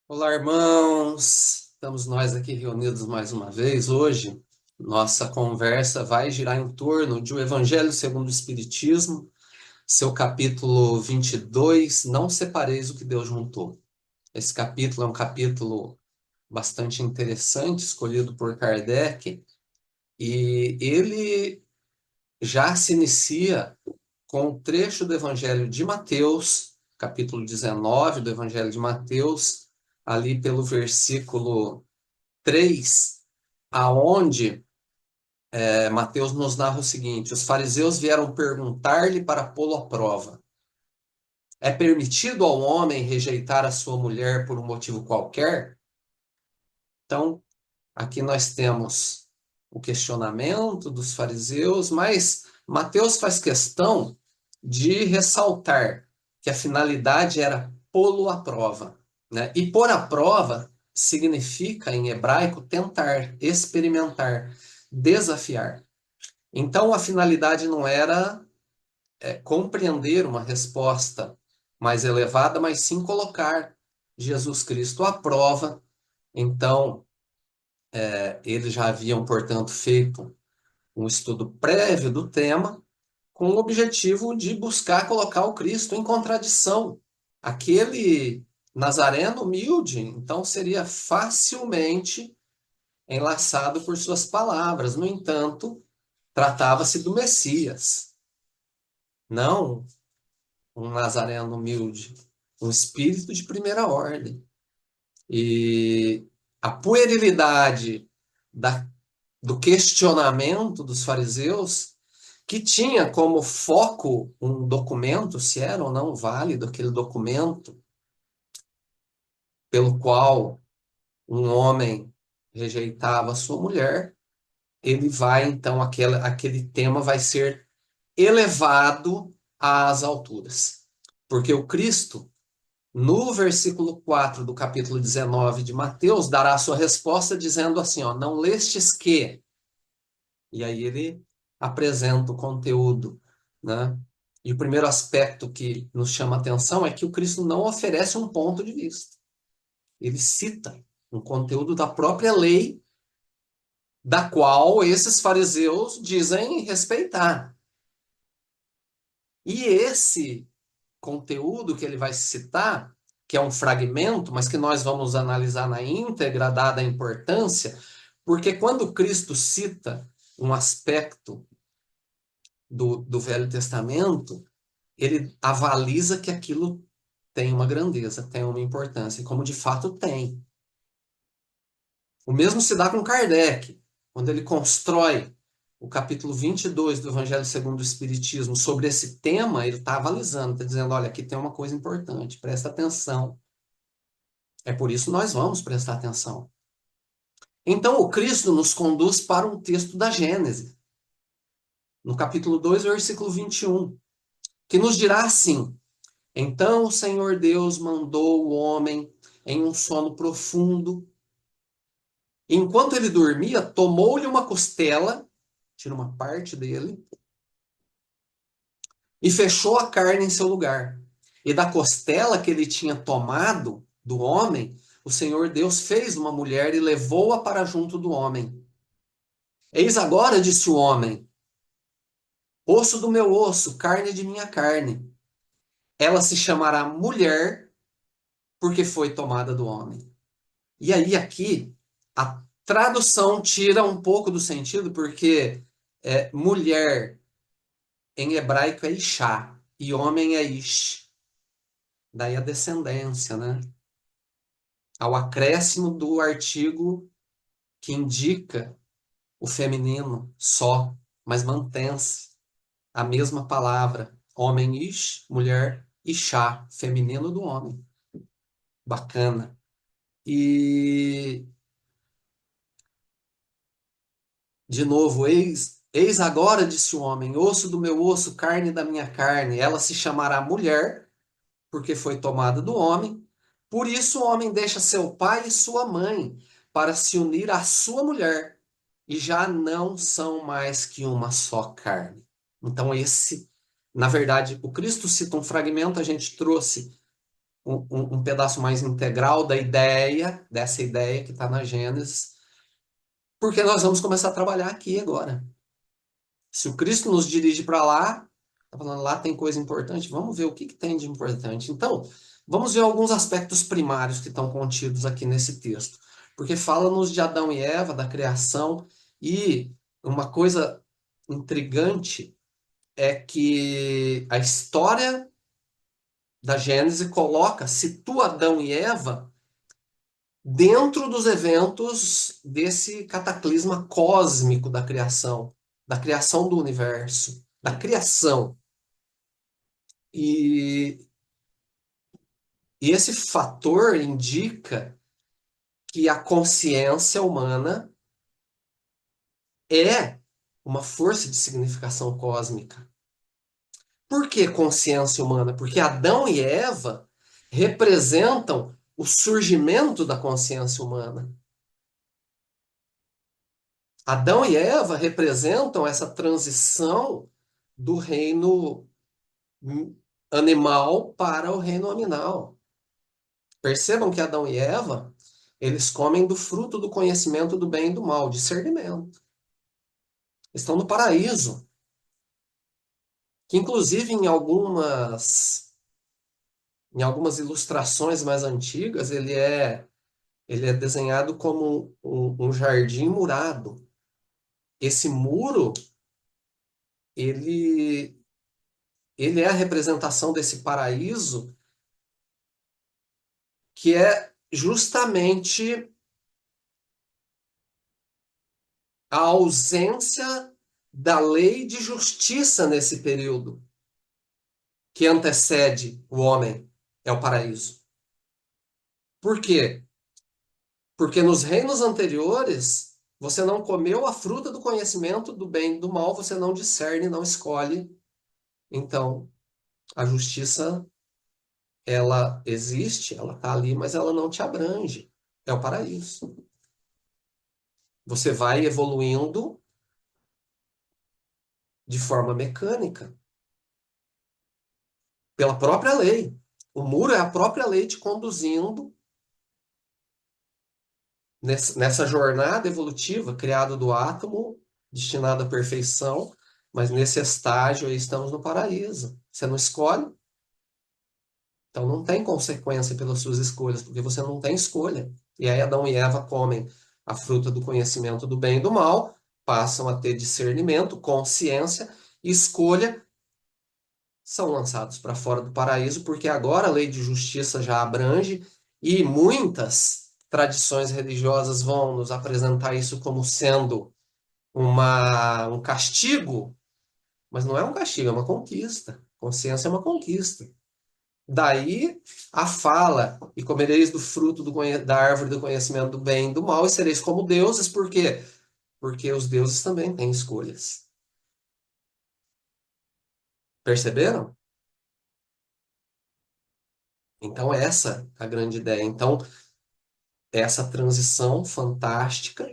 Olá, irmãos! Estamos nós aqui reunidos mais uma vez. Hoje, nossa conversa vai girar em torno de o Evangelho segundo o Espiritismo, seu capítulo 22, Não separeis o que Deus juntou. Esse capítulo é um capítulo bastante interessante, escolhido por Kardec, e ele já se inicia com um trecho do Evangelho de Mateus, capítulo 19 do Evangelho de Mateus, ali pelo versículo 3, aonde Mateus nos narra o seguinte: os fariseus vieram perguntar-lhe para pô-lo à prova. É permitido ao homem rejeitar a sua mulher por um motivo qualquer? Então, aqui nós temos o questionamento dos fariseus, mas Mateus faz questão de ressaltar que a finalidade era pô-lo à prova, né? E pôr à prova significa, em hebraico, tentar, experimentar, desafiar. Então, a finalidade não era compreender uma resposta mais elevada, mas sim colocar Jesus Cristo à prova. Então, eles já haviam, portanto, feito um estudo prévio do tema, com o objetivo de buscar colocar o Cristo em contradição. Aquele nazareno humilde, então, seria facilmente enlaçado por suas palavras. No entanto, tratava-se do Messias, não um nazareno humilde, um espírito de primeira ordem. E a puerilidade da, do questionamento dos fariseus, que tinha como foco um documento, se era ou não válido aquele documento, pelo qual um homem rejeitava sua mulher, ele vai, então, aquele tema vai ser elevado às alturas. Porque o Cristo, no versículo 4 do capítulo 19 de Mateus, dará a sua resposta dizendo assim, ó, não lestes que... E aí ele apresenta o conteúdo, né? E o primeiro aspecto que nos chama a atenção é que o Cristo não oferece um ponto de vista. Ele cita um conteúdo da própria lei, da qual esses fariseus dizem respeitar. E esse conteúdo que ele vai citar, que é um fragmento, mas que nós vamos analisar na íntegra, dada a importância, porque quando Cristo cita um aspecto do Velho Testamento, ele avaliza que aquilo tem uma grandeza, tem uma importância, como de fato tem. O mesmo se dá com Kardec, quando ele constrói o capítulo 22 do Evangelho segundo o Espiritismo sobre esse tema, ele está avalizando, está dizendo, olha, aqui tem uma coisa importante, presta atenção. É por isso que nós vamos prestar atenção. Então, o Cristo nos conduz para um texto da Gênesis, no capítulo 2, versículo 21, que nos dirá assim: então o Senhor Deus mandou o homem em um sono profundo. Enquanto ele dormia, tomou-lhe uma costela, tira uma parte dele, e fechou a carne em seu lugar. E da costela que ele tinha tomado do homem, o Senhor Deus fez uma mulher e levou-a para junto do homem. Eis agora, disse o homem, osso do meu osso, carne de minha carne. Ela se chamará mulher, porque foi tomada do homem. E aí, aqui, a tradução tira um pouco do sentido, porque mulher em hebraico é Ishá, e homem é Ish. Daí a descendência, né? Ao acréscimo do artigo que indica o feminino só, mas mantém-se a mesma palavra. Homem Ish, mulher Ishá, feminino do homem. Bacana. E, de novo, eis agora, disse o homem, osso do meu osso, carne da minha carne. Ela se chamará mulher, porque foi tomada do homem. Por isso o homem deixa seu pai e sua mãe para se unir à sua mulher, e já não são mais que uma só carne. Então, na verdade, o Cristo cita um fragmento, a gente trouxe um pedaço mais integral da ideia, dessa ideia que está na Gênesis, porque nós vamos começar a trabalhar aqui agora. Se o Cristo nos dirige para lá, tá falando lá tem coisa importante, vamos ver o que tem de importante. Então, vamos ver alguns aspectos primários que estão contidos aqui nesse texto. Porque fala-nos de Adão e Eva, da criação, e uma coisa intrigante é que a história da Gênese coloca, situa Adão e Eva dentro dos eventos desse cataclisma cósmico da criação do universo, da criação. E, e esse fator indica que a consciência humana é uma força de significação cósmica. Por que consciência humana? Porque Adão e Eva representam o surgimento da consciência humana. Adão e Eva representam essa transição do reino animal para o reino aminal. Percebam que Adão e Eva, eles comem do fruto do conhecimento do bem e do mal, discernimento. Estão no paraíso, que inclusive em algumas ilustrações mais antigas, ele é desenhado como um jardim murado. Esse muro, ele, ele é a representação desse paraíso, que é justamente a ausência da lei de justiça nesse período que antecede o homem, é o paraíso. Por quê? Porque nos reinos anteriores, você não comeu a fruta do conhecimento do bem e do mal, você não discerne, não escolhe. Então, a justiça, ela existe, ela está ali, mas ela não te abrange. É o paraíso. Você vai evoluindo de forma mecânica, pela própria lei. O muro é a própria lei te conduzindo nessa jornada evolutiva criada do átomo, destinado à perfeição, mas nesse estágio aí estamos no paraíso. Você não escolhe, então não tem consequência pelas suas escolhas, porque você não tem escolha. E aí Adão e Eva comem a fruta do conhecimento do bem e do mal, passam a ter discernimento, consciência, escolha, são lançados para fora do paraíso, porque agora a lei de justiça já abrange e muitas tradições religiosas vão nos apresentar isso como sendo um castigo, mas não é um castigo, é uma conquista. Consciência é uma conquista. Daí a fala, e comereis do fruto da árvore do conhecimento do bem e do mal, e sereis como deuses, por quê? Porque os deuses também têm escolhas. Perceberam? Então, essa é a grande ideia. Então, essa transição fantástica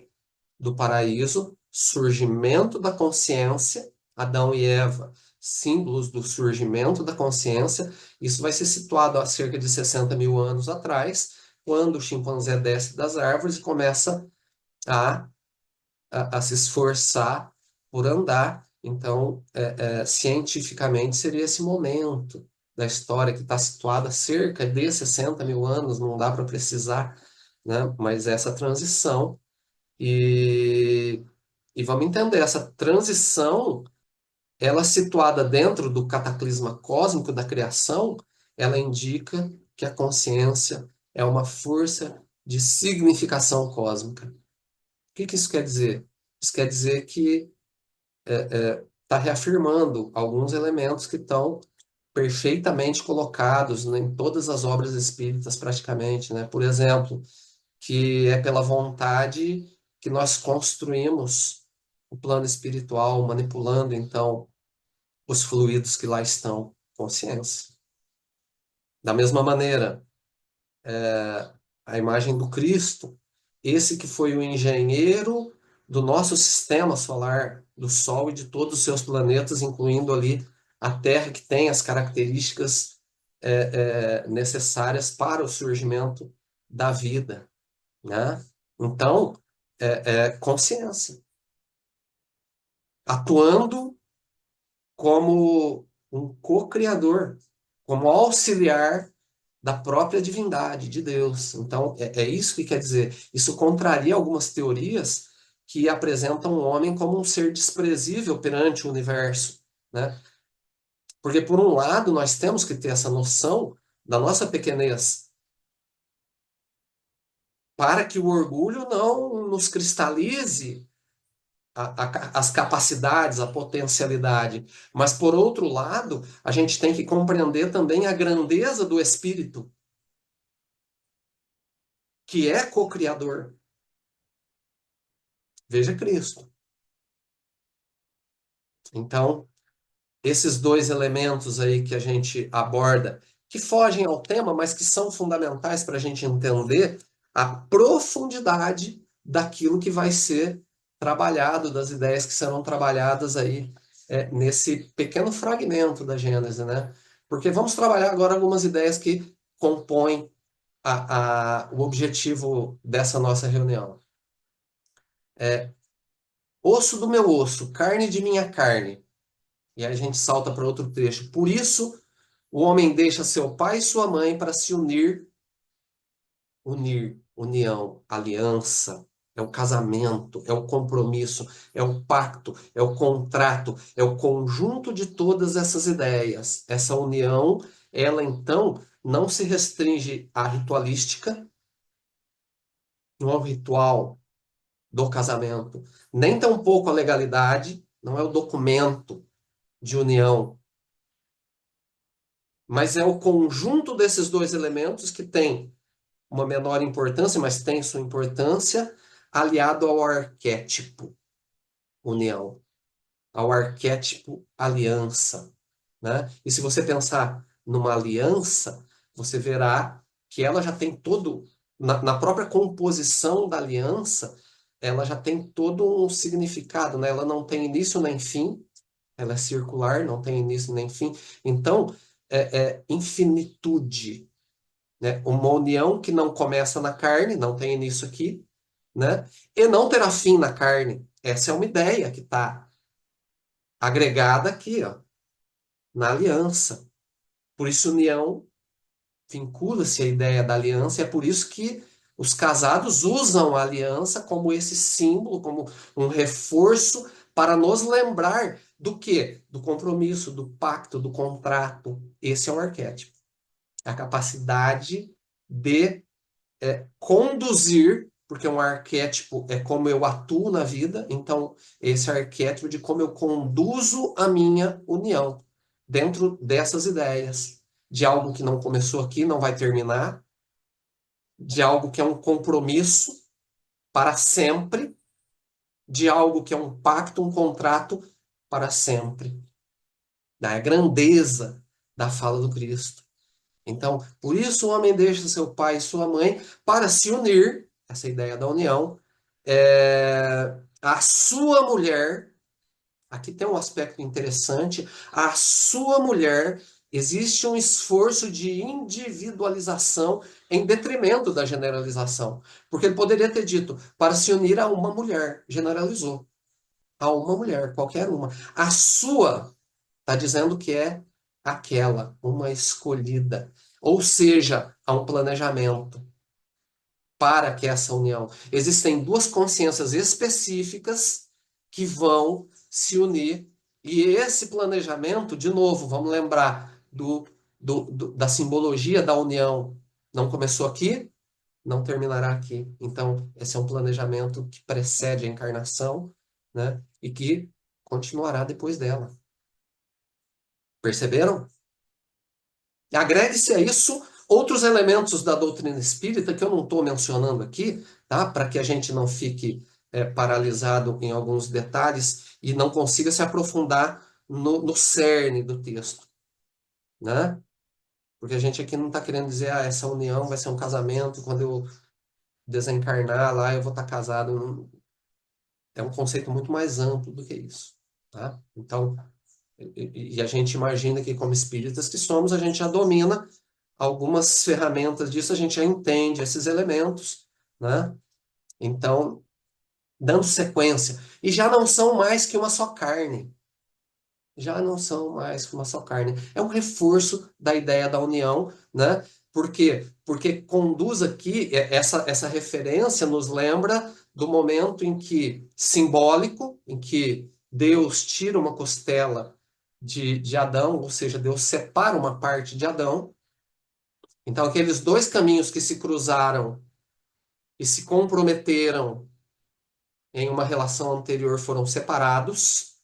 do paraíso, surgimento da consciência, Adão e Eva, símbolos do surgimento da consciência, isso vai ser situado há cerca de 60 mil anos atrás, quando o chimpanzé desce das árvores e começa a, a se esforçar por andar. Então, cientificamente, seria esse momento da história que está situado há cerca de 60 mil anos, não dá para precisar, né? Mas essa transição e, e vamos entender, essa transição, ela situada dentro do cataclisma cósmico da criação, ela indica que a consciência é uma força de significação cósmica. O que isso quer dizer? Isso quer dizer que está reafirmando alguns elementos que estão perfeitamente colocados, né, em todas as obras espíritas praticamente, né? Por exemplo, que é pela vontade que nós construímos o plano espiritual, manipulando então os fluidos que lá estão, consciência. Da mesma maneira, a imagem do Cristo, esse que foi o engenheiro do nosso sistema solar, do Sol e de todos os seus planetas, incluindo ali a Terra, que tem as características necessárias para o surgimento da vida, né? Então, consciência, atuando como um co-criador, como auxiliar da própria divindade de Deus. Então, é isso que quer dizer. Isso contraria algumas teorias que apresentam o homem como um ser desprezível perante o universo, né? Porque, por um lado, nós temos que ter essa noção da nossa pequenez, para que o orgulho não nos cristalize as capacidades, a potencialidade. Mas, por outro lado, a gente tem que compreender também a grandeza do Espírito, que é co-criador. Veja Cristo. Então, esses dois elementos aí que a gente aborda, que fogem ao tema, mas que são fundamentais para a gente entender a profundidade daquilo que vai ser trabalhado, das ideias que serão trabalhadas aí nesse pequeno fragmento da Gênese, né? Porque vamos trabalhar agora algumas ideias que compõem o objetivo dessa nossa reunião. Osso do meu osso, carne de minha carne. E aí a gente salta para outro trecho. Por isso, o homem deixa seu pai e sua mãe para se unir, união, aliança, é o casamento, é o compromisso, é o pacto, é o contrato, é o conjunto de todas essas ideias. Essa união, ela então não se restringe à ritualística, não ao ritual do casamento, nem tampouco à legalidade, não é o documento de união, mas é o conjunto desses dois elementos que tem uma menor importância, mas tem sua importância, aliado ao arquétipo união, ao arquétipo aliança, né? E se você pensar numa aliança, você verá que ela já tem todo, na própria composição da aliança, ela já tem todo um significado, né? Ela não tem início nem fim, ela é circular, não tem início nem fim. Então, é infinitude, né? Uma união que não começa na carne, não tem início aqui, né? E não terá fim na carne. Essa é uma ideia que está agregada aqui, ó, na aliança. Por isso, união vincula-se à ideia da aliança, e é por isso que os casados usam a aliança como esse símbolo, como um reforço para nos lembrar do quê? Do compromisso, do pacto, do contrato. Esse é o arquétipo. A capacidade de conduzir, porque um arquétipo é como eu atuo na vida, então esse arquétipo de como eu conduzo a minha união dentro dessas ideias, de algo que não começou aqui, não vai terminar, de algo que é um compromisso para sempre, de algo que é um pacto, um contrato para sempre. Da grandeza da fala do Cristo. Então, por isso o homem deixa seu pai e sua mãe para se unir, essa ideia da união, a sua mulher. Aqui tem um aspecto interessante. A sua mulher, existe um esforço de individualização em detrimento da generalização. Porque ele poderia ter dito para se unir a uma mulher, generalizou. A uma mulher, qualquer uma. A sua está dizendo que é aquela, uma escolhida. Ou seja, há um planejamento para que essa união. Existem duas consciências específicas que vão se unir. E esse planejamento, de novo, vamos lembrar da simbologia da união. Não começou aqui, não terminará aqui. Então, esse é um planejamento que precede a encarnação, né? E que continuará depois dela. Perceberam? Agregue-se a isso outros elementos da doutrina espírita que eu não estou mencionando aqui, tá? Para que a gente não fique paralisado em alguns detalhes e não consiga se aprofundar no cerne do texto, né? Porque a gente aqui não está querendo dizer, essa união vai ser um casamento, quando eu desencarnar lá eu vou estar casado. É um conceito muito mais amplo do que isso, tá? Então, e a gente imagina que, como espíritas que somos, a gente já domina algumas ferramentas disso, a gente já entende esses elementos, né? Então, dando sequência. E já não são mais que uma só carne. Já não são mais que uma só carne. É um reforço da ideia da união, né? Por quê? Porque conduz aqui, essa referência nos lembra do momento em que, simbólico, em que Deus tira uma costela de Adão, ou seja, Deus separa uma parte de Adão. Então, aqueles dois caminhos que se cruzaram e se comprometeram em uma relação anterior foram separados.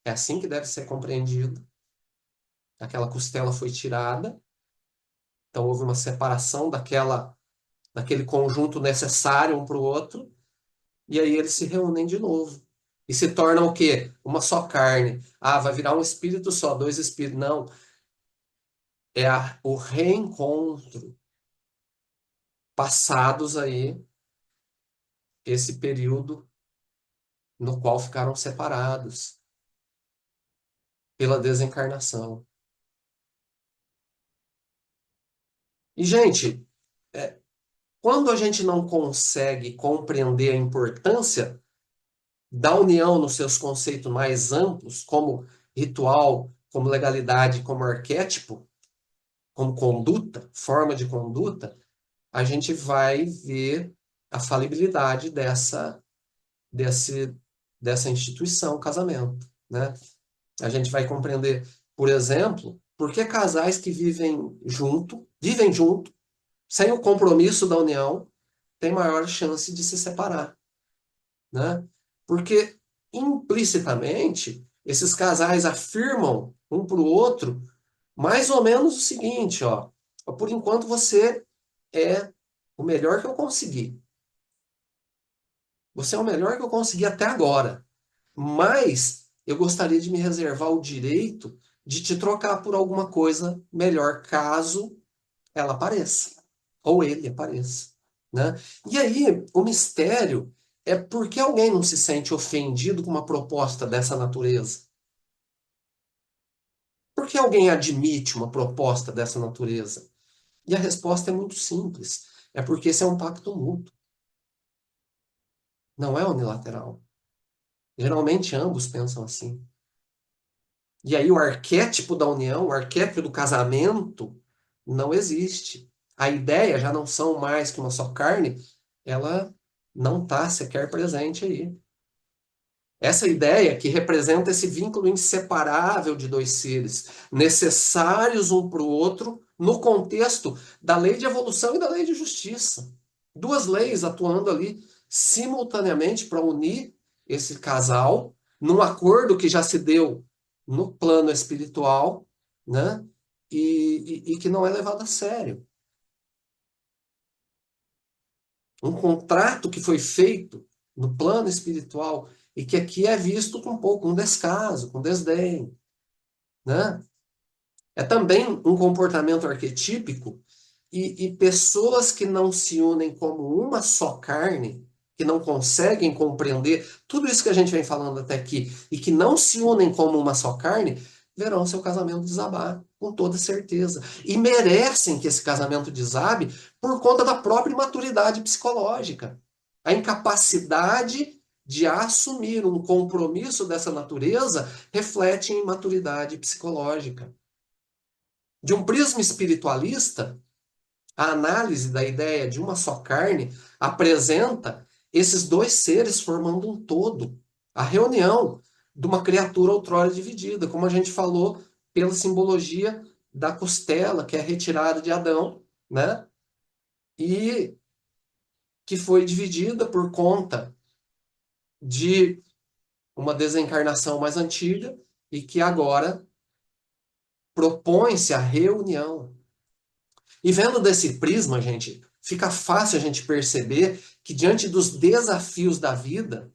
É assim que deve ser compreendido. Aquela costela foi tirada, então houve uma separação daquele conjunto necessário um para o outro, e aí eles se reúnem de novo. E se tornam o quê? Uma só carne. Ah, vai virar um espírito só, dois espíritos. Não, é o reencontro. Passados aí esse período no qual ficaram separados pela desencarnação. E, gente, quando a gente não consegue compreender a importância da união nos seus conceitos mais amplos, como ritual, como legalidade, como arquétipo, como conduta, forma de conduta, a gente vai ver a falibilidade desse, dessa instituição, casamento, né? A gente vai compreender, por exemplo, por que casais que vivem junto, sem o compromisso da união, têm maior chance de se separar, né? Porque implicitamente esses casais afirmam um para o outro mais ou menos o seguinte, ó, por enquanto você é o melhor que eu consegui. Você é o melhor que eu consegui até agora. Mas eu gostaria de me reservar o direito de te trocar por alguma coisa melhor, caso ela apareça, ou ele apareça, né? E aí, o mistério é por que alguém não se sente ofendido com uma proposta dessa natureza? Por que alguém admite uma proposta dessa natureza? E a resposta é muito simples. É porque esse é um pacto mútuo, não é unilateral. Geralmente ambos pensam assim. E aí o arquétipo da união, o arquétipo do casamento, não existe. A ideia já não são mais que uma só carne, ela não está sequer presente aí. Essa ideia que representa esse vínculo inseparável de dois seres, necessários um para o outro, no contexto da lei de evolução e da lei de justiça. Duas leis atuando ali simultaneamente para unir esse casal num acordo que já se deu no plano espiritual, né? E que não é levado a sério. Um contrato que foi feito no plano espiritual e que aqui é visto com um pouco, um descaso, com desdém, né? É também um comportamento arquetípico e pessoas que não se unem como uma só carne, que não conseguem compreender tudo isso que a gente vem falando até aqui e que não se unem como uma só carne, verão seu casamento desabar, com toda certeza. E merecem que esse casamento desabe por conta da própria imaturidade psicológica. A incapacidade de assumir um compromisso dessa natureza reflete em imaturidade psicológica. De um prisma espiritualista, a análise da ideia de uma só carne apresenta esses dois seres formando um todo, a reunião de uma criatura outrora dividida, como a gente falou pela simbologia da costela, que é retirada de Adão, né? E que foi dividida por conta de uma desencarnação mais antiga e que agora propõe-se a reunião. E vendo desse prisma, gente, fica fácil a gente perceber que diante dos desafios da vida,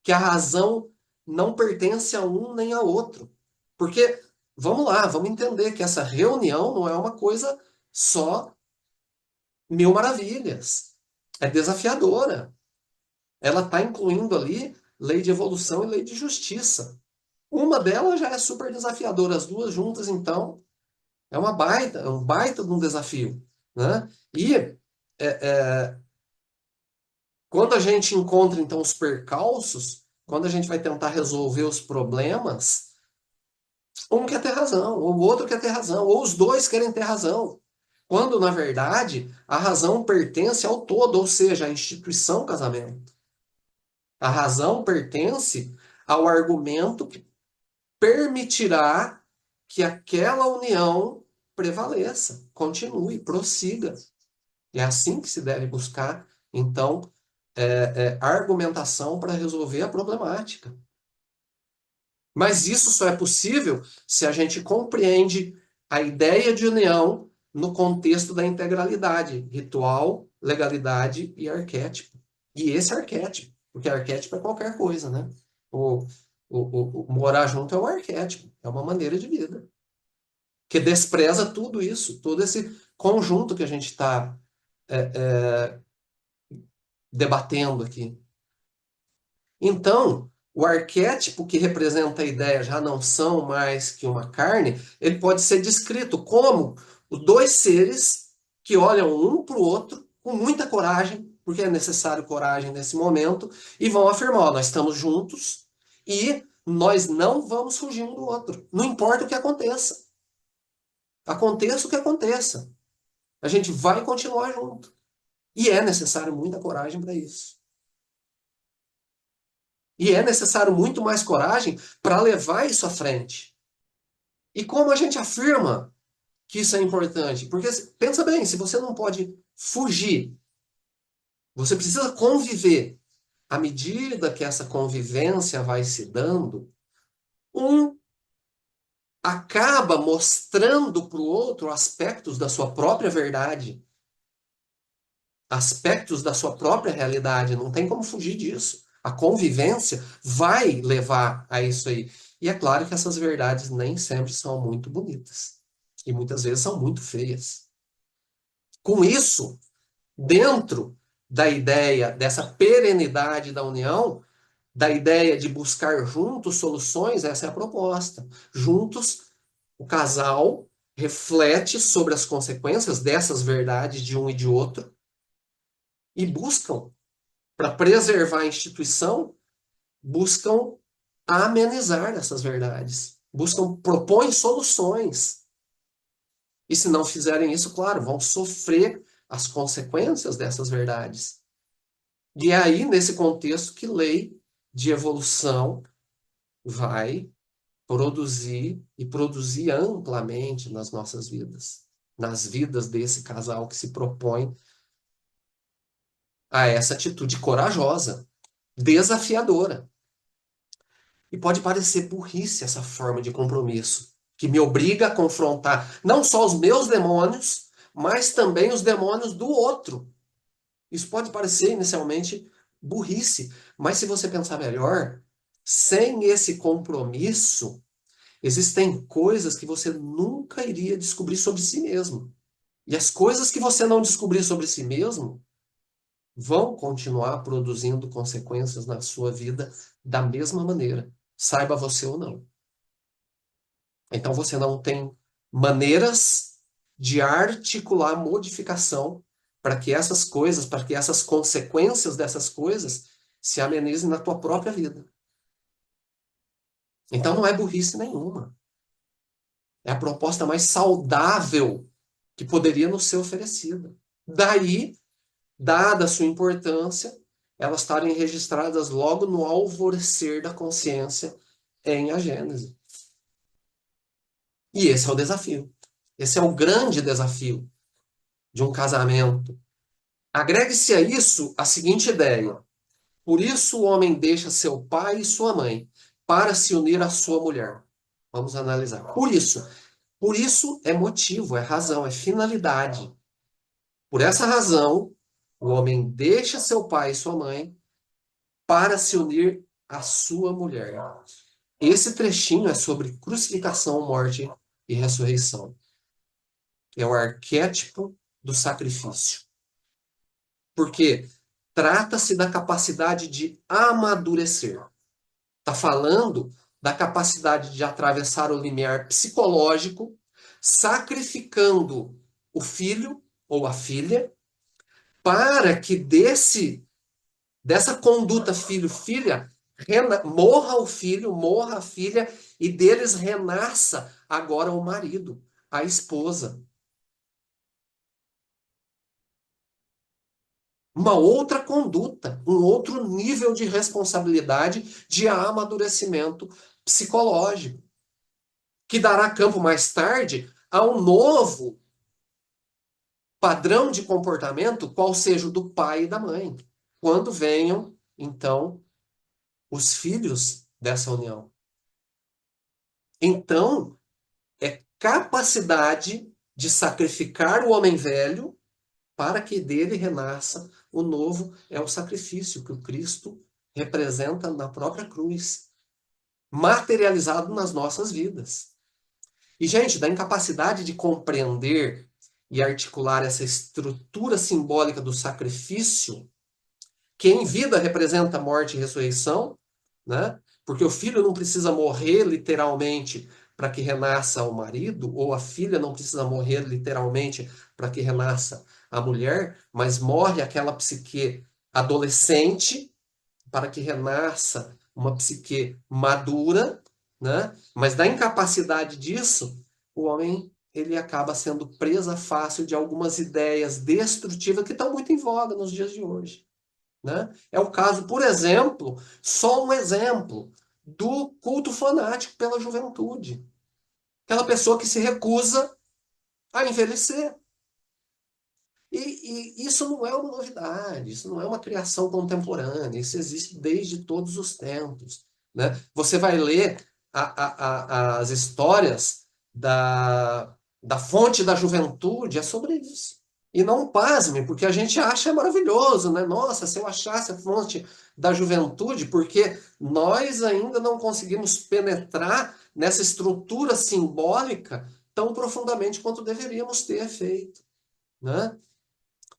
que a razão não pertence a um nem a outro. Porque, vamos lá, vamos entender que essa reunião não é uma coisa só mil maravilhas. É desafiadora. Ela está incluindo ali lei de evolução e lei de justiça. Uma delas já é super desafiadora, as duas juntas, então, é um baita de um desafio, né? E quando a gente encontra, então, os percalços, quando a gente vai tentar resolver os problemas, um quer ter razão, ou o outro quer ter razão, ou os dois querem ter razão. Quando, na verdade, a razão pertence ao todo, ou seja, à instituição casamento. A razão pertence ao argumento que permitirá que aquela união prevaleça, continue, prossiga. É assim que se deve buscar, então, argumentação para resolver a problemática. Mas isso só é possível se a gente compreende a ideia de união no contexto da integralidade, ritual, legalidade e arquétipo. E esse arquétipo, porque arquétipo é qualquer coisa, né? O, o morar junto é um arquétipo, é uma maneira de vida, que despreza tudo isso, todo esse conjunto que a gente está debatendo aqui. Então, o arquétipo que representa a ideia já não são mais que uma carne, ele pode ser descrito como os dois seres que olham um para o outro com muita coragem, porque é necessário coragem nesse momento, e vão afirmar: ó, nós estamos juntos e nós não vamos fugir um do outro. Não importa o que aconteça. Aconteça o que aconteça. A gente vai continuar junto. E é necessário muita coragem para isso. E é necessário muito mais coragem para levar isso à frente. E como a gente afirma que isso é importante? Porque, pensa bem, se você não pode fugir, você precisa conviver. À medida que essa convivência vai se dando, um acaba mostrando para o outro aspectos da sua própria verdade, aspectos da sua própria realidade. Não tem como fugir disso. A convivência vai levar a isso aí. E é claro que essas verdades nem sempre são muito bonitas. E muitas vezes são muito feias. Com isso, dentro da ideia dessa perenidade da união, da ideia de buscar juntos soluções, essa é a proposta. Juntos, o casal reflete sobre as consequências dessas verdades de um e de outro e buscam, para preservar a instituição, buscam amenizar essas verdades, buscam, propõem soluções. E se não fizerem isso, claro, vão sofrer as consequências dessas verdades. E é aí, nesse contexto, que lei de evolução vai produzir e produzir amplamente nas nossas vidas, nas vidas desse casal que se propõe a essa atitude corajosa, desafiadora. E pode parecer burrice essa forma de compromisso, que me obriga a confrontar não só os meus demônios, mas também os demônios do outro. Isso pode parecer inicialmente burrice, mas se você pensar melhor, sem esse compromisso, existem coisas que você nunca iria descobrir sobre si mesmo. E as coisas que você não descobrir sobre si mesmo vão continuar produzindo consequências na sua vida da mesma maneira, saiba você ou não. Então você não tem maneiras de articular modificação para que essas coisas, para que essas consequências dessas coisas se amenizem na tua própria vida. Então não é burrice nenhuma. É a proposta mais saudável que poderia nos ser oferecida. Daí, dada a sua importância, elas estarem registradas logo no alvorecer da consciência em A Gênese. E esse é o desafio. Esse é o grande desafio de um casamento. Agregue-se a isso a seguinte ideia: por isso o homem deixa seu pai e sua mãe para se unir à sua mulher. Vamos analisar. Por isso. Por isso é motivo, é razão, é finalidade. Por essa razão, o homem deixa seu pai e sua mãe para se unir à sua mulher. Esse trechinho é sobre crucificação, morte e ressurreição. É o arquétipo do sacrifício. Porque trata-se da capacidade de amadurecer. Está falando da capacidade de atravessar o limiar psicológico, sacrificando o filho ou a filha, para que dessa conduta filho-filha morra o filho, morra a filha, e deles renasça agora o marido, a esposa. Uma outra conduta, um outro nível de responsabilidade, de amadurecimento psicológico, que dará campo mais tarde a um novo padrão de comportamento, qual seja o do pai e da mãe, quando venham, então, os filhos dessa união. Então, é capacidade de sacrificar o homem velho para que dele renasça o novo, é o sacrifício que o Cristo representa na própria cruz, materializado nas nossas vidas. E, gente, da incapacidade de compreender e articular essa estrutura simbólica do sacrifício, que em vida representa morte e ressurreição, né? Porque o filho não precisa morrer literalmente para que renasça o marido, ou a filha não precisa morrer literalmente para que renasça a mulher, mas morre aquela psique adolescente para que renasça uma psique madura, né? Mas da incapacidade disso, o homem ele acaba sendo presa fácil de algumas ideias destrutivas que estão muito em voga nos dias de hoje, né? É o caso, por exemplo, só um exemplo do culto fanático pela juventude. Aquela pessoa que se recusa a envelhecer. E isso não é uma novidade, isso não é uma criação contemporânea, isso existe desde todos os tempos, né? Você vai ler as histórias da fonte da juventude, é sobre isso. E não pasme, porque a gente acha maravilhoso, né? Nossa, se eu achasse a fonte da juventude, porque nós ainda não conseguimos penetrar nessa estrutura simbólica tão profundamente quanto deveríamos ter feito, né?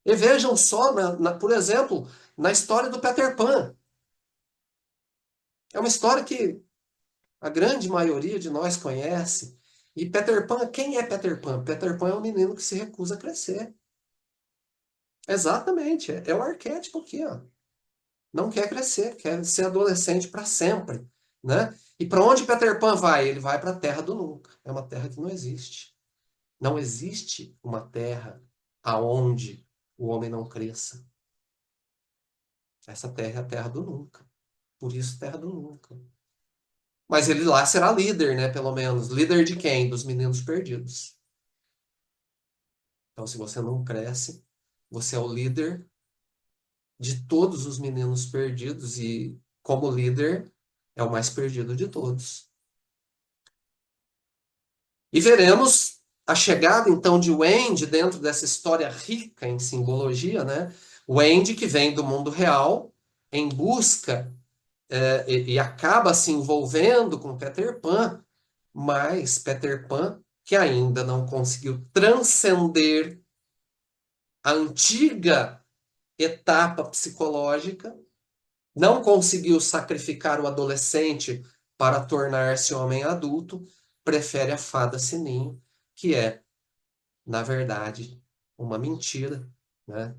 E vejam só, por exemplo, na história do Peter Pan. É uma história que a grande maioria de nós conhece. E Peter Pan, quem é Peter Pan? Peter Pan é um menino que se recusa a crescer. Exatamente, é o arquétipo aqui, ó. Não quer crescer, quer ser adolescente para sempre, né? E para onde Peter Pan vai? Ele vai para a terra do nunca. É uma terra que não existe. Não existe uma terra aonde o homem não cresça. Essa terra é a terra do nunca. Por isso, terra do nunca. Mas ele lá será líder, né? Pelo menos. Líder de quem? Dos meninos perdidos. Então, se você não cresce, você é o líder de todos os meninos perdidos e, como líder, é o mais perdido de todos. E veremos a chegada, então, de Wendy dentro dessa história rica em simbologia, né? Wendy que vem do mundo real em busca e acaba se envolvendo com Peter Pan, mas Peter Pan, que ainda não conseguiu transcender a antiga etapa psicológica, não conseguiu sacrificar o adolescente para tornar-se homem adulto, prefere a fada Sininho, que é, na verdade, uma mentira, né?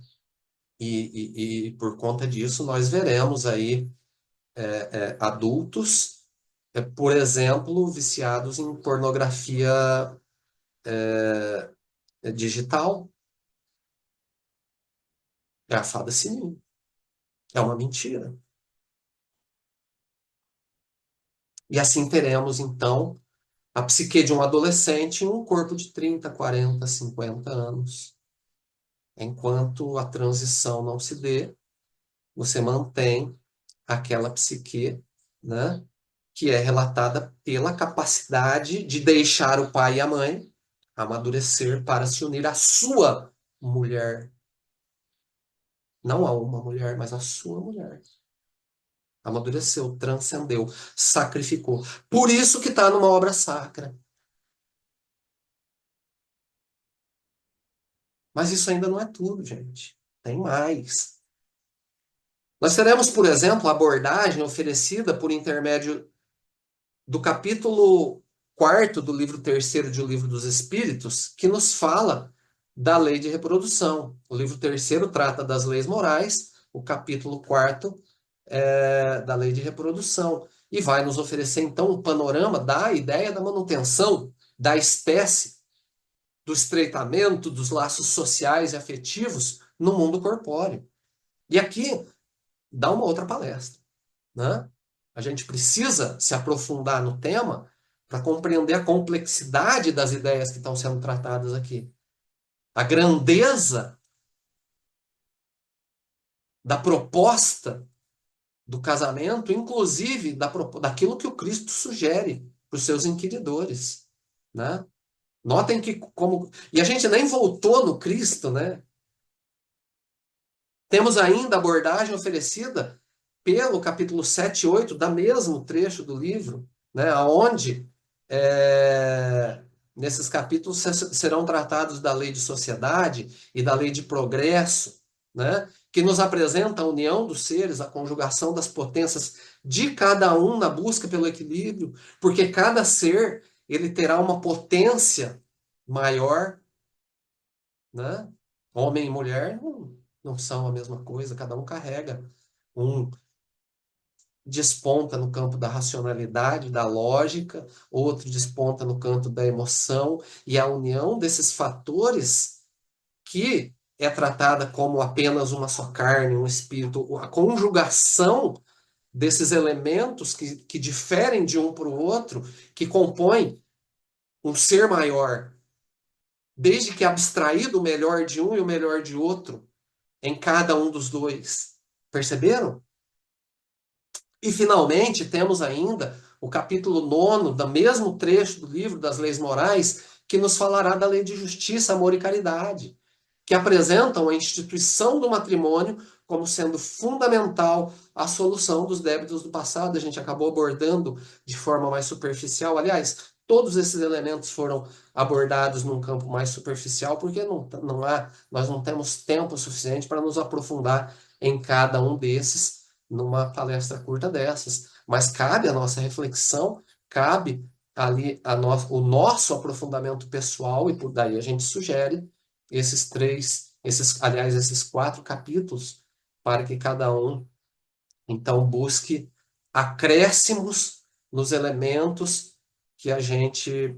E por conta disso, nós veremos aí adultos, por exemplo, viciados em pornografia digital. É a fada Sininho. É uma mentira. E assim teremos, então, a psique de um adolescente em um corpo de 30, 40, 50 anos. Enquanto a transição não se dê, você mantém aquela psique, né, que é relatada pela capacidade de deixar o pai e a mãe amadurecer para se unir à sua mulher. Não a uma mulher, mas à sua mulher. Amadureceu, transcendeu, sacrificou. Por isso que está numa obra sacra. Mas isso ainda não é tudo, gente. Tem mais. Nós teremos, por exemplo, a abordagem oferecida por intermédio do capítulo 4 do livro terceiro de O Livro dos Espíritos, que nos fala da lei de reprodução. O livro terceiro trata das leis morais, o capítulo 4 é da lei de reprodução. E vai nos oferecer, então, um panorama da ideia da manutenção da espécie, do estreitamento dos laços sociais e afetivos no mundo corpóreo. E aqui dá uma outra palestra, né? A gente precisa se aprofundar no tema para compreender a complexidade das ideias que estão sendo tratadas aqui. A grandeza da proposta do casamento, inclusive daquilo que o Cristo sugere para os seus inquiridores, né? Notem que como... E a gente nem voltou no Cristo, né? Temos ainda a abordagem oferecida pelo capítulo 7 e 8 da mesmo trecho do livro, né? Onde nesses capítulos serão tratados da lei de sociedade e da lei de progresso, né? Que nos apresenta a união dos seres, a conjugação das potências de cada um na busca pelo equilíbrio, porque cada ser ele terá uma potência maior, né? Homem e mulher não são a mesma coisa, cada um carrega. Um desponta no campo da racionalidade, da lógica, outro desponta no campo da emoção, e a união desses fatores que é tratada como apenas uma só carne, um espírito, a conjugação desses elementos que diferem de um para o outro, que compõem um ser maior, desde que abstraído o melhor de um e o melhor de outro em cada um dos dois. Perceberam? E, finalmente, temos ainda o capítulo 9 do mesmo trecho do livro das Leis Morais, que nos falará da lei de justiça, amor e caridade, que apresentam a instituição do matrimônio como sendo fundamental à solução dos débitos do passado. A gente acabou abordando de forma mais superficial. Aliás, todos esses elementos foram abordados num campo mais superficial, porque nós não temos tempo suficiente para nos aprofundar em cada um desses numa palestra curta dessas. Mas cabe a nossa reflexão, cabe ali o nosso aprofundamento pessoal, e por daí a gente sugere aliás, esses 4 capítulos, para que cada um, então, busque acréscimos nos elementos que a gente,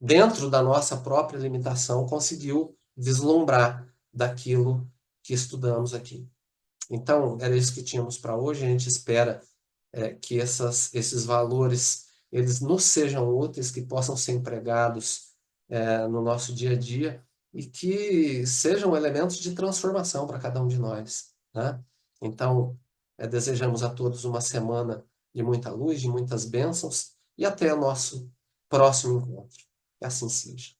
dentro da nossa própria limitação, conseguiu vislumbrar daquilo que estudamos aqui. Então, era isso que tínhamos para hoje. A gente espera que esses valores eles nos sejam úteis, que possam ser empregados no nosso dia a dia e que sejam elementos de transformação para cada um de nós, né? Então, desejamos a todos uma semana de muita luz, de muitas bênçãos e até o nosso próximo encontro. Que assim seja.